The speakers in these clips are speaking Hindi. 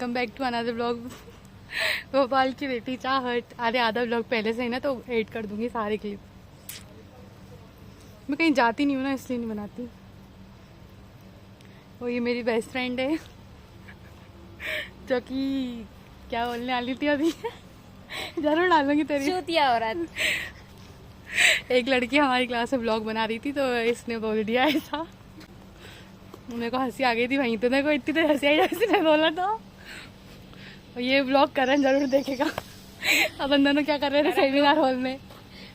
Welcome back to another blog. Bhopal की बेटी चाहत। अरे आधा ब्लॉग पहले से ही ना, तो एड कर दूंगी सारे क्लिप। मैं कहीं जाती नहीं हूँ ना, इसलिए नहीं बनाती। वो ये मेरी बेस्ट फ्रेंड है जो कि क्या बोलने वाली थी अभी जरूर डालूंगी तेरी चूतिया औरत। एक लड़की हमारी क्लास में ब्लॉग बना रही थी, तो इसने बोल दिया ऐसा। मेरे को हंसी आ गई थी वहीं, तो मेरे को इतनी देर हंसी आई जैसे मैं बोला था। और ये ब्लॉग करण जरूर देखेगा। अब हम दोनों क्या कर रहे थे सेमिनार हॉल में,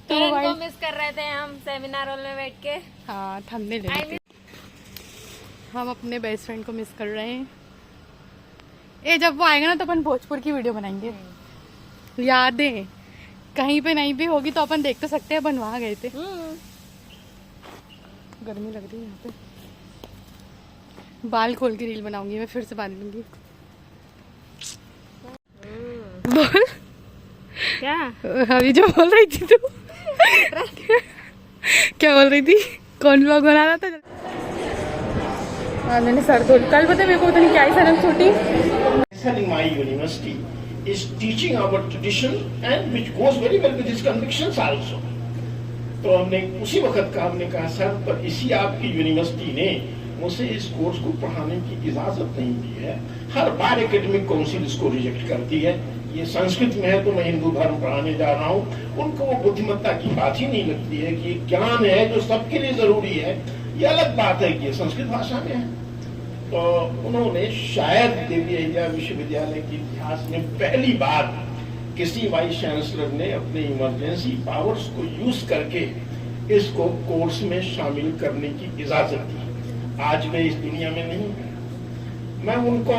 तो करण को मिस कर रहे थे हम सेमिनार हॉल में बैठ के। हाँ थमने ले। हम अपने बेस्ट फ्रेंड को मिस कर रहे हैं। ए जब वो आएगा ना, तो अपन भोजपुर की वीडियो बनाएंगे। यादें कहीं पे नहीं भी होगी तो अपन देख तो सकते हैं। अपन वहाँ गए थे। गर्मी लग रही है यहाँ पे। बाल खोल के रील बनाऊंगी मैं, फिर से बांध लूंगी। बोल क्या अभी जो बोल रही थी तू क्या बोल रही थी? कौन ब्लॉग बना रहा था? हाँ मैंने सर धो कल पता मेरे को पता नहीं क्या ही शर्म छूटी। My university is teaching our tradition and which goes very well with his convictions also. तो हमने उसी वक्त का हमने कहा सर, पर इसी आपकी यूनिवर्सिटी ने मुझे इस कोर्स को पढ़ाने की इजाजत नहीं दी है। हर बार एकेडमिक काउंसिल इसको रिजेक्ट करती है। ये संस्कृत में है तो मैं हिंदू धर्म पढ़ाने जा रहा हूँ। उनको वो बुद्धिमत्ता की बात ही नहीं लगती है कि ज्ञान है जो सबके लिए जरूरी है। ये अलग बात है कि ये संस्कृत भाषा में है। तो उन्होंने शायद देवी अहिल्या विश्वविद्यालय के इतिहास में पहली बार किसी वाइस चांसलर ने अपने इमरजेंसी पावर्स को यूज करके इसको कोर्स में शामिल करने की इजाजत दी। आज मैं इस दुनिया में नहीं। मैं उनको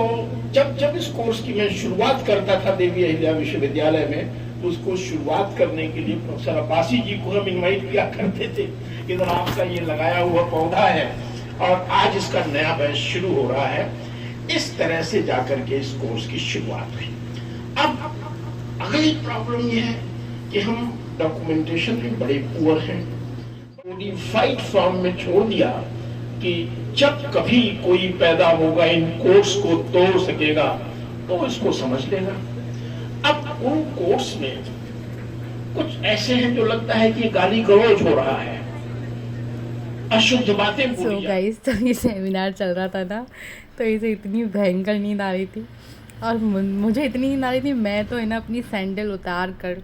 जब इस कोर्स की मैं शुरुआत करता था देवी अहिल्या विश्वविद्यालय में, तो उसको शुरुआत करने के लिए प्रोफेसर अब्बासी जी को हम इनवाइट किया करते थे। इधर आपका ये लगाया हुआ पौधा है और आज इसका नया बैच शुरू हो रहा है। इस तरह से जाकर के इस कोर्स की शुरुआत हुई। अब अगली प्रॉब्लम ये है कि हम डॉक्यूमेंटेशन में बड़े पुअर हैं। कोडिफाइड फॉर्म में छोड़ दिया कि जब कभी कोई पैदा होगा इन कोर्स को तोड़ सकेगा तो इसको समझ लेगा। अब उन कोर्स में कुछ ऐसे हैं जो लगता है कि गाली गलौज हो रहा है, अशुद्ध बातें बोली। So guys, तो ये सेमिनार चल रहा था ना, तो इसे इतनी भयंकर नींद आ रही थी और मुझे इतनी नींद आ रही थी। मैं तो है ना अपनी सैंडल उतार कर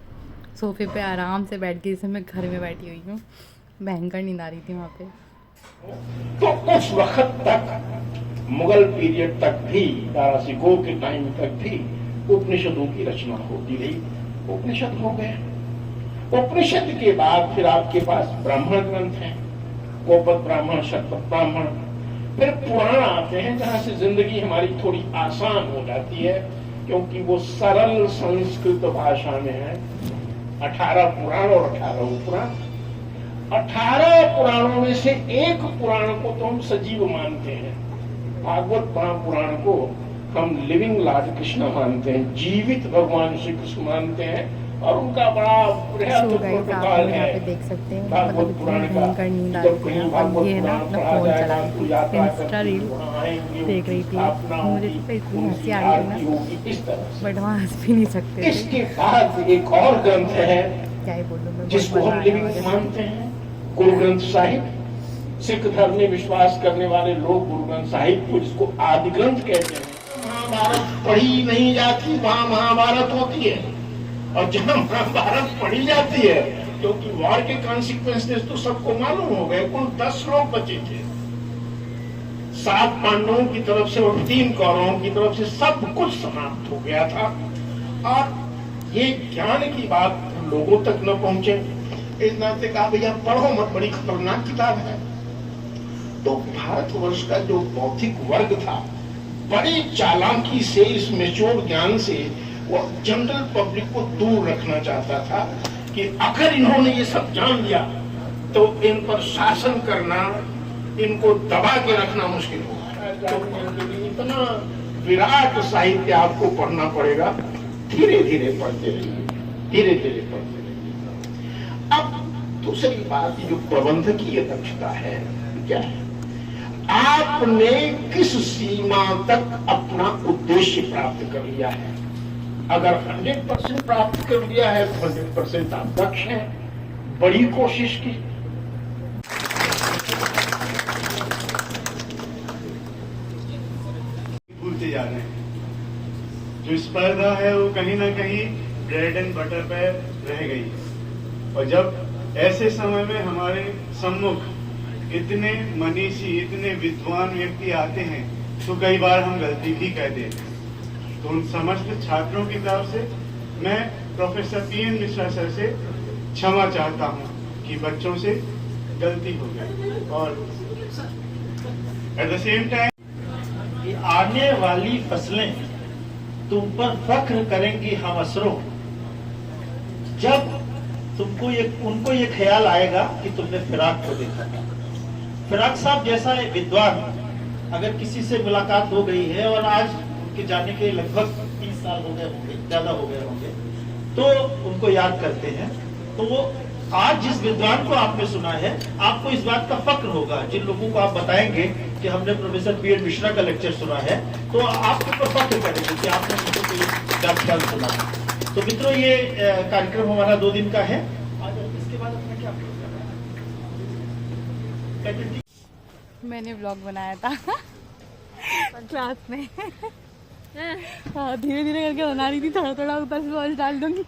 सोफे पे आराम से बैठ गई, जैसे मैं घर में बैठी हुई हूँ। भयंकर नींद आ रही थी वहाँ पे। तो उस वक्त तक मुगल पीरियड तक भी, दारा सिकोह के टाइम तक भी उपनिषदों की रचना होती रही। उपनिषद हो गए। उपनिषद के बाद फिर आपके पास ब्राह्मण ग्रंथ हैं, गोपद ब्राह्मण, शतपथ ब्राह्मण। फिर पुराण आते हैं जहां से जिंदगी हमारी थोड़ी आसान हो जाती है, क्योंकि वो सरल संस्कृत भाषा में है। 18 पुराण और 18 उपपुराण। 18 पुराणों में से एक पुराण को तो हम सजीव मानते हैं। भागवत महापुराण को हम लिविंग लॉर्ड कृष्ण मानते हैं, जीवित भगवान श्री कृष्ण मानते हैं। और उनका बड़ा बृहद प्रोटोकॉल है देख सकते हैं। भागवत पुराण का। जब कहीं भागवत पुराण पढ़ा जाएगा तो यात्रा देख रही थी। मुझे तो इतनी हंसी आ रही थी ना, इस तरह से। बट वहाँ हंस भी नहीं सकते थे। इसके बाद एक और ग्रंथ है क्या ही बोलूं मैं, जिसको हम लिविंग मानते हैं, गुरु ग्रंथ साहिब। सिख धर्म में विश्वास करने वाले लोग गुरु ग्रंथ साहिब को, जिसको आदि ग्रंथ कहते हैं। महाभारत पढ़ी नहीं जाती वहां महाभारत होती है, और जहां महाभारत पढ़ी जाती है, क्योंकि वॉर के कॉन्सिक्वेंसेस तो सबको मालूम हो गए। कुल 10 लोग बचे थे। 7 पांडवों की तरफ से और 3 कौरवों की तरफ से सब कुछ समाप्त हो गया था। और ये ज्ञान की बात लोगों तक न पहुंचे, इस नाते कहा भैया पढ़ो मत, बड़ी खतरनाक किताब है। तो भारतवर्ष का जो बौद्धिक वर्ग था, बड़ी चालाकी से, इस मेच्योर ज्ञान से वो जनरल पब्लिक को दूर रखना चाहता था कि अगर इन्होंने ये सब जान लिया तो इन पर शासन करना, इनको दबा के रखना मुश्किल होगा। तो इतना विराट साहित्य आपको पढ़ना पड़ेगा। धीरे धीरे पढ़ते रहिए, धीरे धीरे पढ़ते रहिए। अब दूसरी बात, जो प्रबंधकीय दक्षता है क्या है? आप आपने किस सीमा तक अपना उद्देश्य प्राप्त कर लिया है। अगर 100% प्राप्त कर लिया है तो 100% आप दक्ष हैं, बड़ी कोशिश की। भूलते जा रहे हैं। जो स्पर्धा है वो कहीं ना कहीं ब्रेड एंड बटर पे रह गई है। और जब ऐसे समय में हमारे सम्मुख इतने मनीषी, इतने विद्वान व्यक्ति आते हैं तो कई बार हम गलती भी कर देते हैं। तो उन समस्त छात्रों की तरफ से मैं प्रोफेसर पीएन मिश्रा सर से क्षमा चाहता हूं कि बच्चों से गलती हो गई। और एट द सेम टाइम कि आने वाली फसलें तुम पर फख्र करेंगी हम असरों, जब उनको ये ख्याल आएगा कि तुमने फिराक को देखा था। फिराक साहब जैसा एक विद्वान अगर किसी से मुलाकात हो गई है और आज उनके जाने के लगभग 30 साल हो गए होंगे, ज्यादा हो गए होंगे, तो उनको याद करते हैं, तो वो आज जिस विद्वान को आपने सुना है आपको इस बात का फक्र होगा। जिन लोगों को आप बताएंगे कि हमने प्रोफेसर पीएन मिश्रा का लेक्चर सुना है तो आपके ऊपर फक्र करेंगे कि आपने मुझे कोई व्याख्यान सुना। तो मित्रों ये कार्यक्रम हमारा 2 दिन का है। इसके बाद अपना क्या मैंने व्लॉग बनाया था क्लास में। हाँ, धीरे धीरे करके बना रही थी, थोड़ा थोड़ा ऊपर से वॉइस डाल दूंगी।